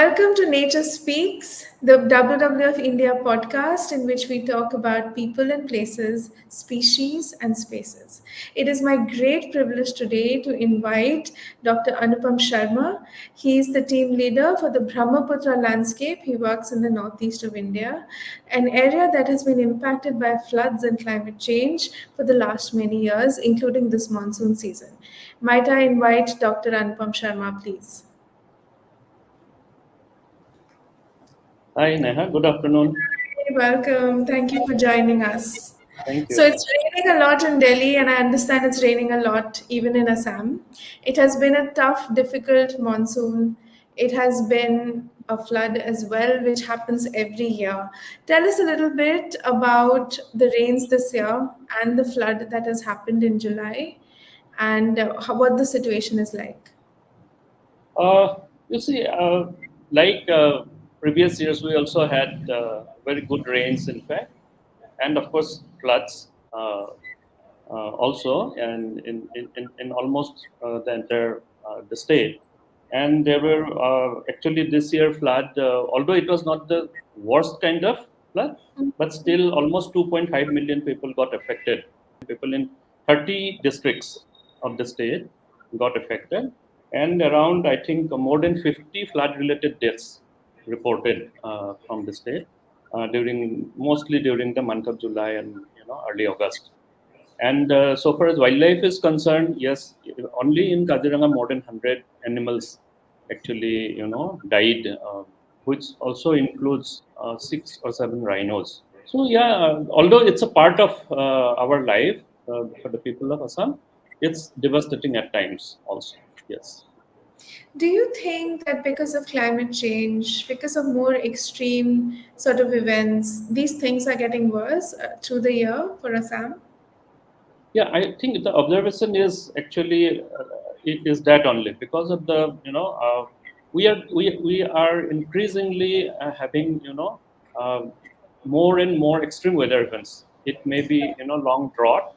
Welcome to Nature Speaks, the WWF India podcast in which we talk about people and places, species and spaces. It is my great privilege today to invite Dr. Anupam Sharma. He is the team leader for the Brahmaputra landscape. He works in the northeast of India, an area that has been impacted by floods and climate change for the last many years, including this monsoon season. Might I invite Dr. Anupam Sharma, please? Hi, Neha. Good afternoon. Hey, welcome. Thank you for joining us. Thank So you. it's raining a lot in Delhi, and I understand it's raining a lot even in Assam. It has been a tough, difficult monsoon. It has been a flood as well, which happens every year. Tell us a little bit about the rains this year and the flood that has happened in July, and what the situation is like. Uh, you see, like previous years, we also had very good rains, in fact, and of course floods also, and in almost the entire the state. And there were actually this year flood, although it was not the worst kind of flood, but still almost 2.5 million people got affected. People in 30 districts of the state got affected, and around I think more than 50 flood-related deaths reported from the state during mostly during the month of July and early August. And so far as wildlife is concerned, yes, only in Kaziranga more than 100 animals actually, died, which also includes 6 or 7 rhinos. So yeah, although it's a part of our life for the people of Assam, it's devastating at times also. Yes. Do you think that because of climate change, because of more extreme sort of events, these things are getting worse through the year for Assam? Yeah, I think the observation is actually it is that only because of the we are increasingly having more and more extreme weather events. It may be long drought,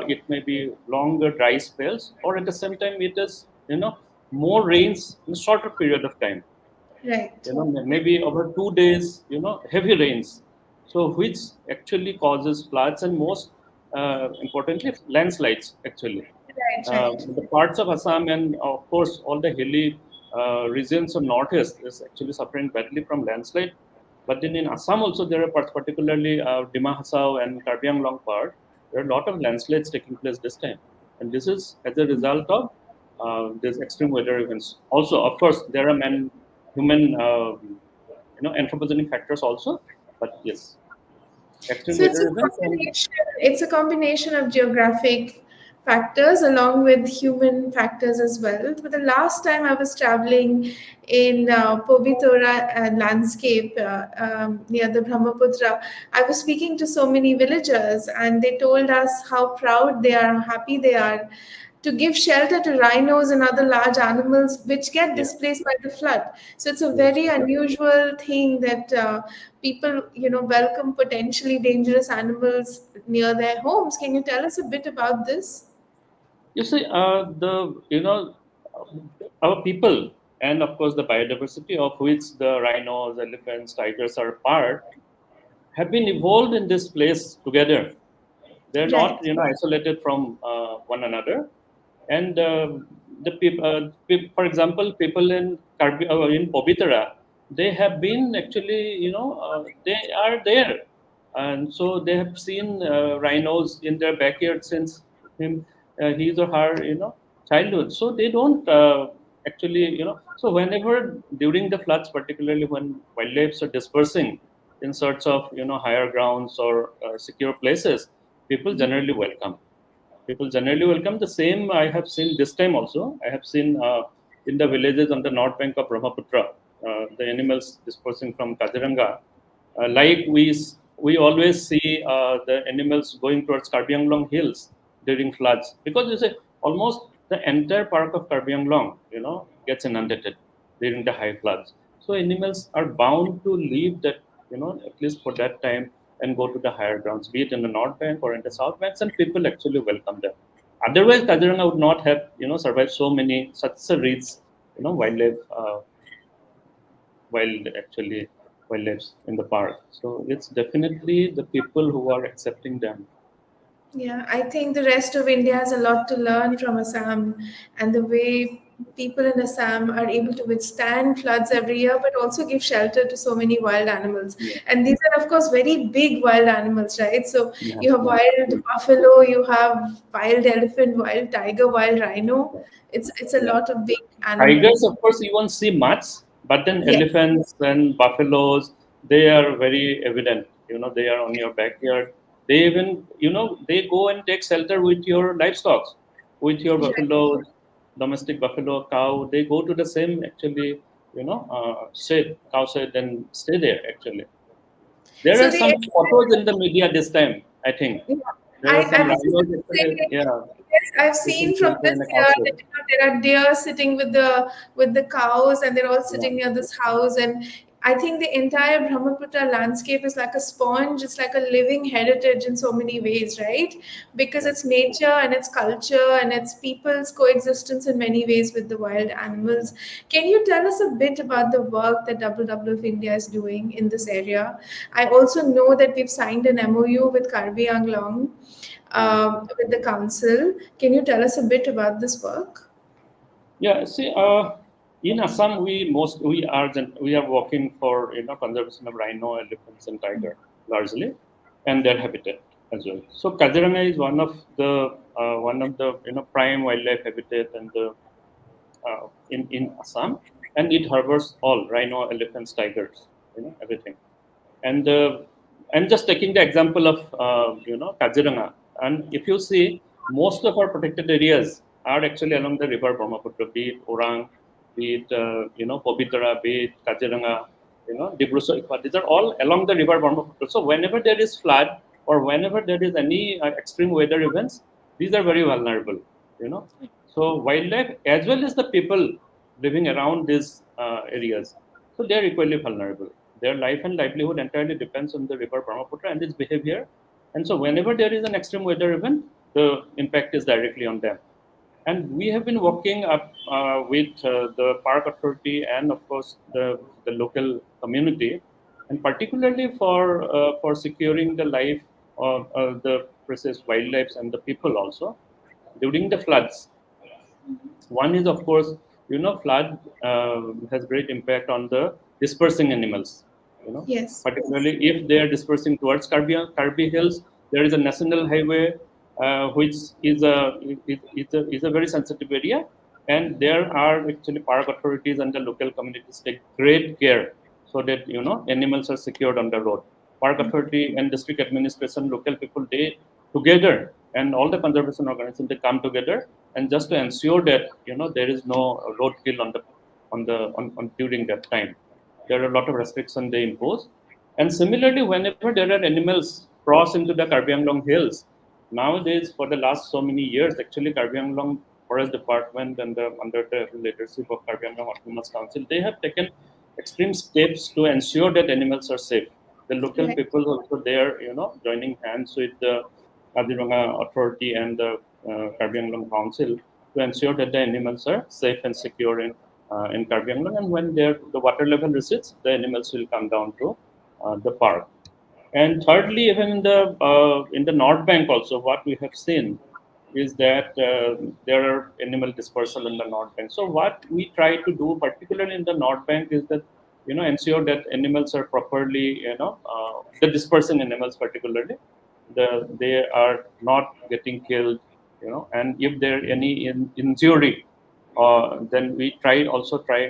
it may be longer dry spells, or at the same time it is more rains in a shorter period of time. Right. Maybe over 2 days, heavy rains, so which actually causes floods and most importantly landslides actually. Right, right. The parts of Assam and of course all the hilly regions of northeast is actually suffering badly from landslide. But then in Assam also there are parts, particularly Dima Hasao and Karbi Anglong part, there are a lot of landslides taking place this time, and this is as a result of these extreme weather events. Also, of course, there are human anthropogenic factors also, but yes, extreme So it's weather a events and combination. It's a combination of geographic factors along with human factors as well. But the last time I was traveling in Pobitora landscape near the Brahmaputra, I was speaking to so many villagers, and they told us how proud they are, how happy they are to give shelter to rhinos and other large animals which get yeah, displaced by the flood. So it's a yes. very unusual thing that people, welcome potentially dangerous animals near their homes. Can you tell us a bit about this? You see, our people and of course the biodiversity of which the rhinos, elephants, tigers are a part have been evolved in this place together. They're not, Right. isolated from one another. And the people, for example, people in in Povitara, they have been actually, they are there, and so they have seen rhinos in their backyard since him, his or her, childhood. So they don't actually, So whenever during the floods, particularly when wildlife are dispersing in search of higher grounds or secure places, people generally welcome. People generally welcome. The same I have seen this time also. I have seen in the villages on the north bank of Brahmaputra, the animals dispersing from Kaziranga. Like we always see the animals going towards Karbi Anglong hills during floods, because you say almost the entire park of Karbi Anglong, gets inundated during the high floods. So animals are bound to leave that, at least for that time, and go to the higher grounds, be it in the north bank or in the south banks, and people actually welcome them. Otherwise, Kaziranga would not have, survived so many such a rich, wildlife actually wildlife in the park. So it's definitely the people who are accepting them. Yeah, I think the rest of India has a lot to learn from Assam and the way people in Assam are able to withstand floods every year, but also give shelter to so many wild animals. Yeah, And these are, of course, very big wild animals, right? So yeah, you have yeah. wild buffalo, you have wild elephant, wild tiger, wild rhino. It's a Yeah. lot of big Tigers, animals. of course, you won't see much, but then Yeah. elephants and buffaloes, they are very evident. They are on your backyard. They even, they go and take shelter with your livestock, with your buffalo, domestic buffalo, cow. They go to the same, actually, shed, cow shed, and stay there, actually. There So are some they photos in the media this time, I think. Yeah. There are I some was just rhinos, going to actually, say, yeah, yes, I've taking seen from shelter this in a cow year shed. that there are deer sitting with the cows, and they're all Yeah, sitting near this house. And I think the entire Brahmaputra landscape is like a sponge. It's like a living heritage in so many ways, right? Because yeah. it's nature and it's culture and it's people's coexistence in many ways with the wild animals. Can you tell us a bit about the work that WWF India is doing in this area? I also know that we've signed an MOU with Karbi Anglong, Mm. with the council. Can you tell us a bit about this work? Yeah, see, in Assam, we are working for conservation of rhino, elephants, and tiger largely, and their habitat as well. So Kaziranga is one of the prime wildlife habitat and the in Assam, and it harbors all rhino, elephants, tigers, everything. And I'm just taking the example of Kaziranga, and if you see, most of our protected areas are actually along the river Brahmaputra, be it Orang, be it Pabitra, be it Kaziranga, Dibru Soikwa. These are all along the river Brahmaputra. So whenever there is flood or whenever there is any extreme weather events, these are very vulnerable. You know, so wildlife as well as the people living around these areas, so they are equally vulnerable. Their life and livelihood entirely depends on the river Brahmaputra and its behavior. And so, whenever there is an extreme weather event, the impact is directly on them. And we have been working up with the park authority and, of course, the local community, and particularly for securing the life of the precious wildlife and the people also during the floods. One is, of course, flood has great impact on the dispersing animals. Yes. Particularly if they are dispersing towards Karbi Hills, there is a national highway which is a very sensitive area, and there are actually park authorities and the local communities take great care so that animals are secured on the road. Park authority and district administration, local people, they together, and all the conservation organizations, they come together and just to ensure that there is no roadkill on during that time. There are a lot of restrictions they impose, and similarly, whenever there are animals cross into the Karbi Anglong hills, nowadays for the last so many years, actually Karbi Anglong Forest Department and under the leadership of Karbi Anglong Autonomous Council, they have taken extreme steps to ensure that animals are safe. The local Right. people also there, joining hands with the Kaziranga Authority and the Karbi Anglong Council to ensure that the animals are safe and secure in Karbi Anglong. And when the water level recedes, the animals will come down to the park. And thirdly, even in the North Bank also, what we have seen is that there are animal dispersal in the North Bank. So what we try to do, particularly in the North Bank, is that ensure that animals are properly, the dispersing animals particularly, they are not getting killed, and if there any injury, then we try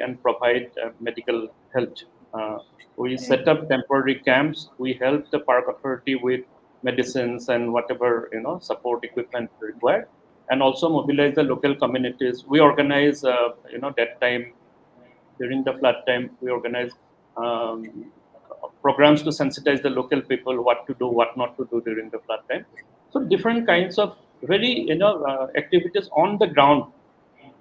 and provide medical help. Uh, we Right. set up temporary camps. We help the park authority with medicines and whatever support equipment required, and also mobilize the local communities. We organize, that time during the flood time, we organize um, programs to sensitize the local people what to do, what not to do during the flood time. So different kinds of very activities on the ground,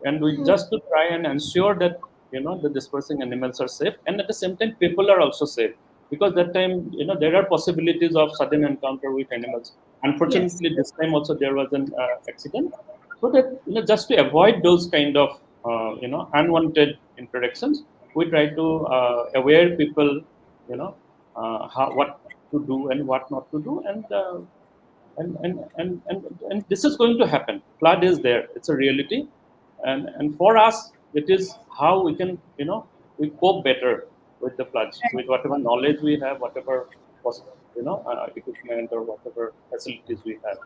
and we just to try and ensure that the dispersing animals are safe, and at the same time people are also safe, because that time there are possibilities of sudden encounter with animals. Yes. Unfortunately, this time also there was an accident, so that just to avoid those kind of unwanted interactions, we try to aware people, how what to do and what not to do, and this is going to happen. Flood is there; it's a reality, and for us, it is how we can, we cope better with the floods with whatever knowledge we have, whatever equipment or whatever facilities we have.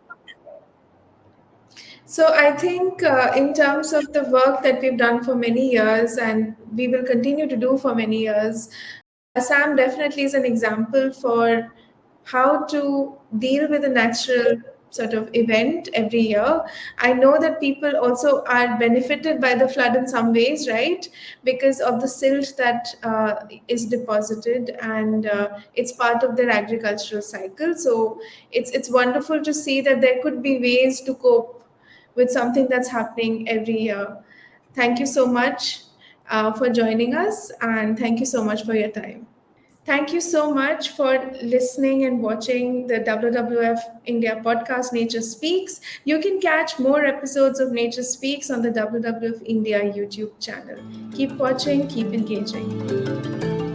So I think in terms of the work that we've done for many years and we will continue to do for many years, Assam definitely is an example for how to deal with a natural sort of event every year. I know that people also are benefited by the flood in some ways, right? Because of the silt that is deposited, and it's part of their agricultural cycle. So it's wonderful to see that there could be ways to cope with something that's happening every year. Thank you so much for joining us, and thank you so much for your time. Thank you so much for listening and watching the WWF India podcast, Nature Speaks. You can catch more episodes of Nature Speaks on the WWF India YouTube channel. Keep watching, keep engaging.